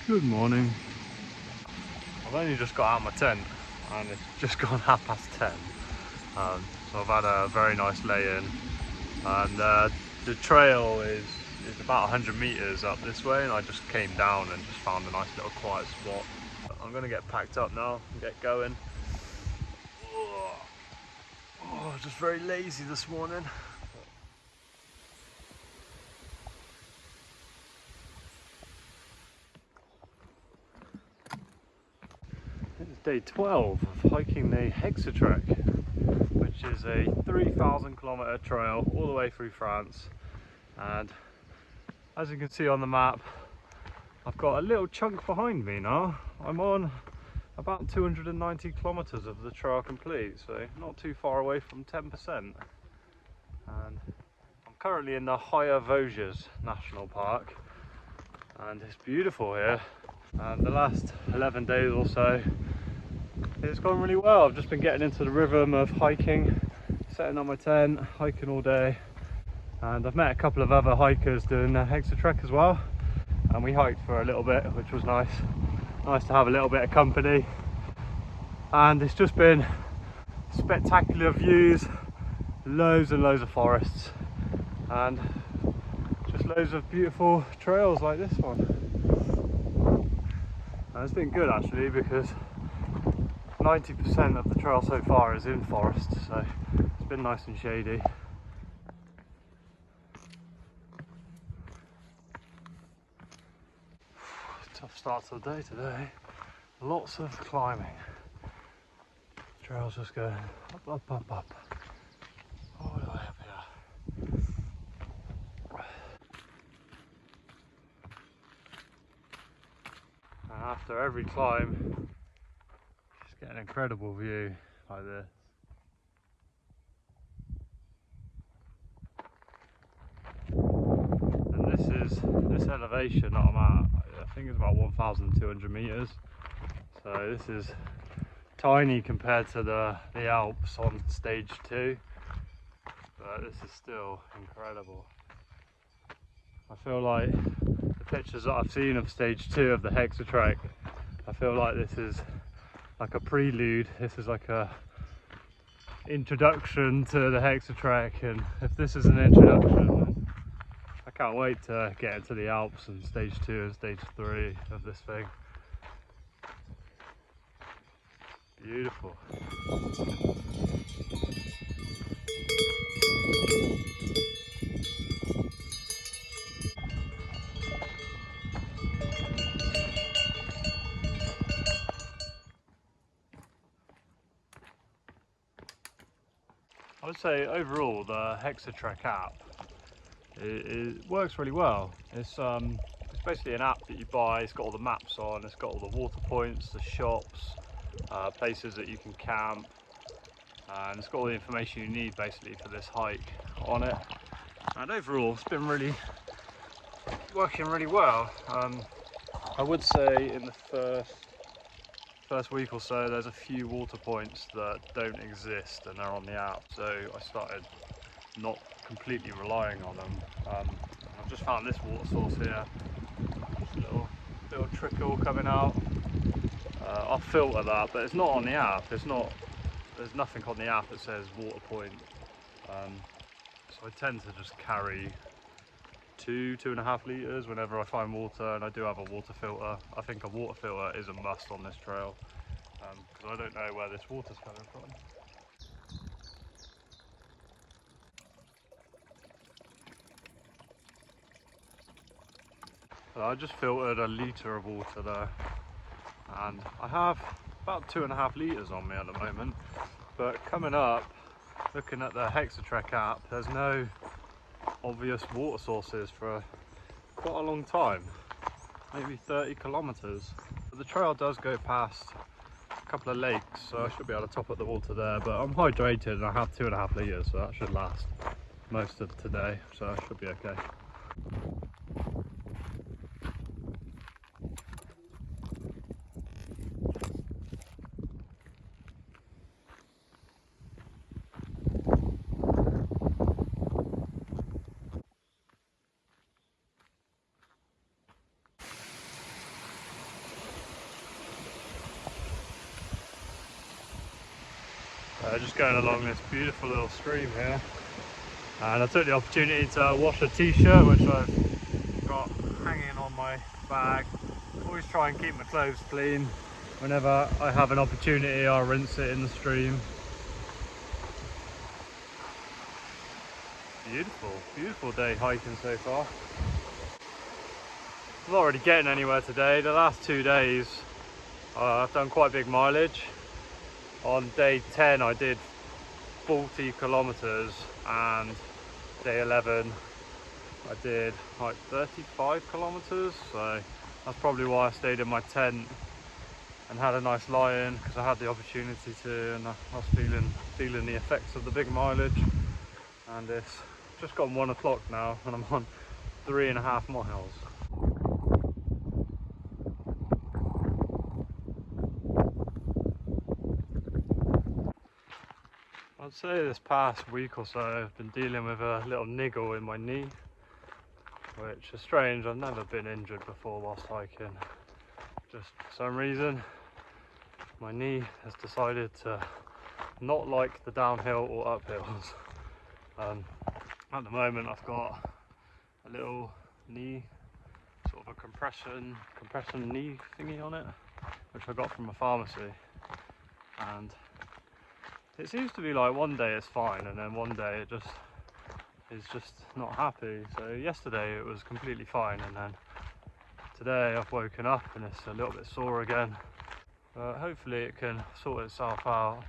Good morning. I've only just got out of my tent and it's just gone 10:30. So I've had a very nice lay-in, and the trail is about 100 meters up this way, and I just came down and just found a nice little quiet spot. I'm gonna get packed up now and get going. Just very lazy this morning. It's day 12 of hiking the Hexatrek, which is a 3,000 kilometer trail all the way through France. And as you can see on the map, I've got a little chunk behind me now. I'm on about 290 kilometers of the trail complete, so not too far away from 10%. And I'm currently in the higher Vosges National Park, and it's beautiful here. And the last 11 days or so, it's gone really well. I've just been getting into the rhythm of hiking, setting up my tent, hiking all day. And I've met a couple of other hikers doing the Hexatrek as well. And we hiked for a little bit, which was nice. Nice to have a little bit of company. And it's just been spectacular views, loads and loads of forests, and just loads of beautiful trails like this one. And it's been good actually, because 90% of the trail so far is in forest, so it's been nice and shady. Tough start to the day today. Lots of climbing. The trail's just going up, up, up, up, all the way up here. And after every climb, just get an incredible view like this. And this elevation that I'm at, I think it's about 1,200 meters. So this is tiny compared to the Alps on stage 2, but this is still incredible. I feel like the pictures that I've seen of stage 2 of the Hexatrek, I feel like this is like a prelude. This is like a introduction to the Hexatrek, and if this is an introduction, then I can't wait to get into the Alps and stage 2 and stage 3 of this thing. Beautiful. I would say overall the Hexatrek app it works really well. It's basically an app that you buy. It's got all the maps on, it's got all the water points, the shops, places that you can camp, and it's got all the information you need basically for this hike on it. And overall it's been really working really well. I would say in the first week or so there's a few water points that don't exist and they're on the app, so I started not completely relying on them. I've just found this water source here, just a little trickle coming out. I'll filter that, but it's not on the app. There's nothing on the app that says water point, so I tend to just carry 2.5 litres whenever I find water, and I do have a water filter. I think a water filter is a must on this trail, because I don't know where this water's coming from. So I just filtered a litre of water there, and I have about 2.5 litres on me at the moment. But coming up, looking at the Hexatrek app, there's no obvious water sources for quite a long time, maybe 30 kilometres. But the trail does go past a couple of lakes, so I should be able to top up the water there. But I'm hydrated and I have 2.5 litres, so that should last most of today, so I should be okay. Just going along this beautiful little stream here, and I took the opportunity to wash a t-shirt which I've got hanging on my bag. Always try and keep my clothes clean. Whenever I have an opportunity, I'll rinse it in the stream. Beautiful, beautiful day hiking so far. I'm not really getting anywhere today. The last 2 days I've done quite big mileage. On day 10 I did 40 kilometers, and day 11 I did like 35 kilometers. So that's probably why I stayed in my tent and had a nice lie-in, because I had the opportunity to, and I was feeling the effects of the big mileage. And it's just gone 1 o'clock now and I'm on 3.5 miles. I'd say this past week or so I've been dealing with a little niggle in my knee, which is strange. I've never been injured before whilst hiking. Just for some reason my knee has decided to not like the downhill or uphills. At the moment I've got a little knee, sort of a compression knee thingy on it, which I got from a pharmacy, and it seems to be like one day it's fine and then one day it just is just not happy. So yesterday it was completely fine, and then today I've woken up and it's a little bit sore again. But hopefully it can sort itself out,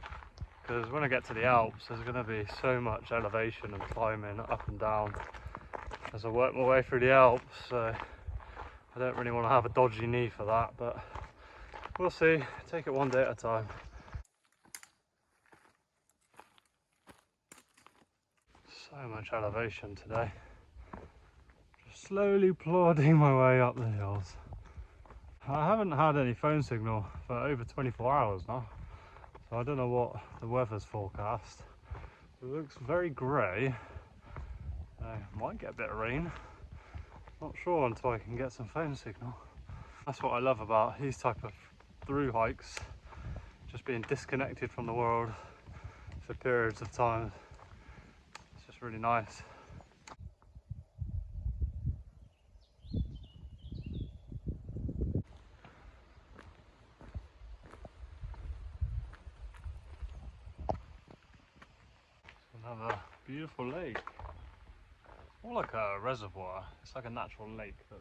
because when I get to the Alps there's going to be so much elevation and climbing up and down as I work my way through the Alps, so I don't really want to have a dodgy knee for that, but we'll see. Take it one day at a time. So much elevation today. Just slowly plodding my way up the hills. I haven't had any phone signal for over 24 hours now, so I don't know what the weather's forecast. It looks very grey. Might get a bit of rain. Not sure until I can get some phone signal. That's what I love about these type of through hikes, just being disconnected from the world for periods of time. It's just really nice. Another beautiful lake. More like a reservoir. It's like a natural lake that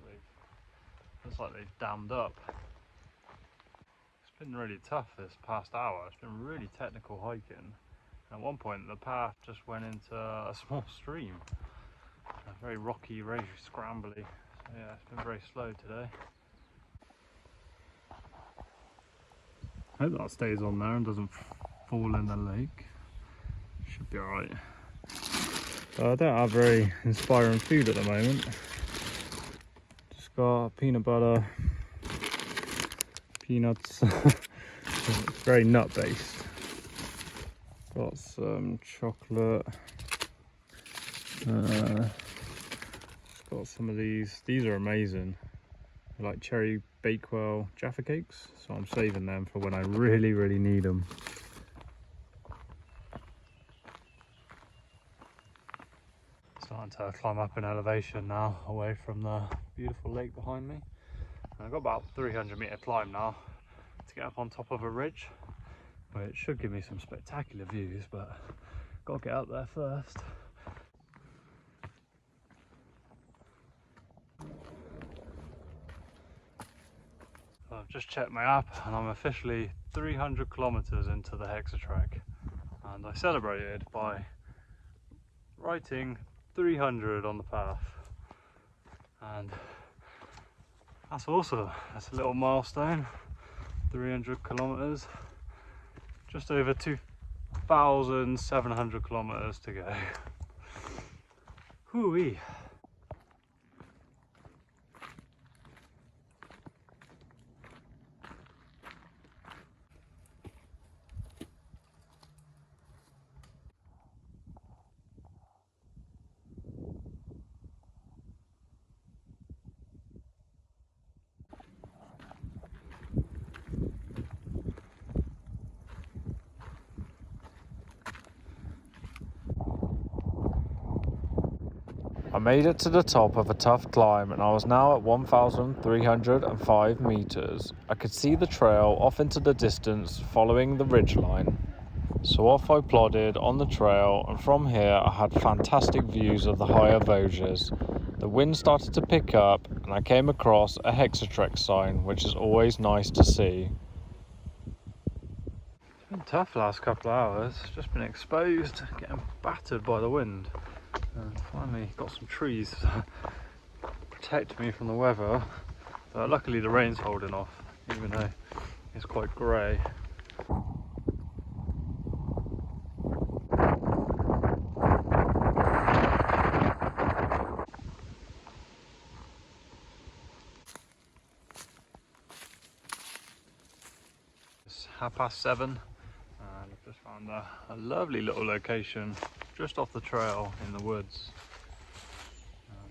looks like they've dammed up. It's been really tough this past hour. It's been really technical hiking. At one point the path just went into a small stream. Very rocky, very scrambly. So yeah, it's been very slow today. I hope that stays on there and doesn't fall in the lake. Should be alright. I don't have very inspiring food at the moment. Just got peanut butter, peanuts. It's very nut based. Got some chocolate. Just got some of these. These are amazing. They're like cherry Bakewell Jaffa cakes, so I'm saving them for when I really need them. Starting to climb up in elevation now, away from the beautiful lake behind me. And I've got about 300-meter climb now to get up on top of a ridge, which should give me some spectacular views, but got to get up there first. So I've just checked my app and I'm officially 300 kilometers into the Hexatrek, and I celebrated by writing 300 on the path, and that's awesome. That's a little milestone. 300 kilometers, just over 2,700 kilometers to go. Hoo-wee. I made it to the top of a tough climb and I was now at 1,305 meters. I could see the trail off into the distance following the ridgeline. So off I plodded on the trail, and from here I had fantastic views of the higher Vosges. The wind started to pick up and I came across a Hexatrek sign, which is always nice to see. It's been tough the last couple of hours, just been exposed, getting battered by the wind. And finally got some trees to protect me from the weather. But luckily the rain's holding off, even though it's quite grey. It's 7:30 and I've just found a lovely little location just off the trail in the woods.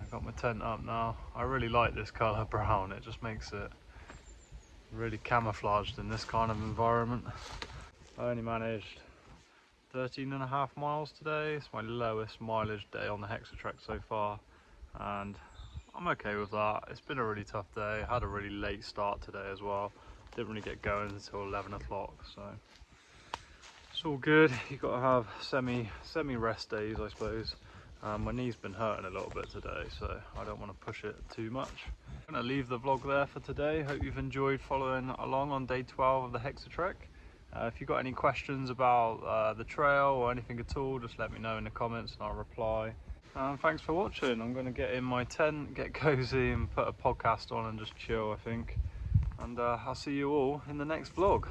I've got my tent up now. I really like this colour brown, it just makes it really camouflaged in this kind of environment. I only managed 13.5 miles today. It's my lowest mileage day on the Hexatrek so far, and I'm okay with that. It's been a really tough day. I had a really late start today as well. Didn't really get going until 11 o'clock, so it's all good. You've got to have semi rest days, I suppose. My knee's been hurting a little bit today, so I don't want to push it too much. I'm going to leave the vlog there for today. Hope you've enjoyed following along on day 12 of the Hexatrek. If you've got any questions about the trail or anything at all, just let me know in the comments and I'll reply. Thanks for watching. I'm going to get in my tent, get cozy and put a podcast on and just chill, I think. And I'll see you all in the next vlog.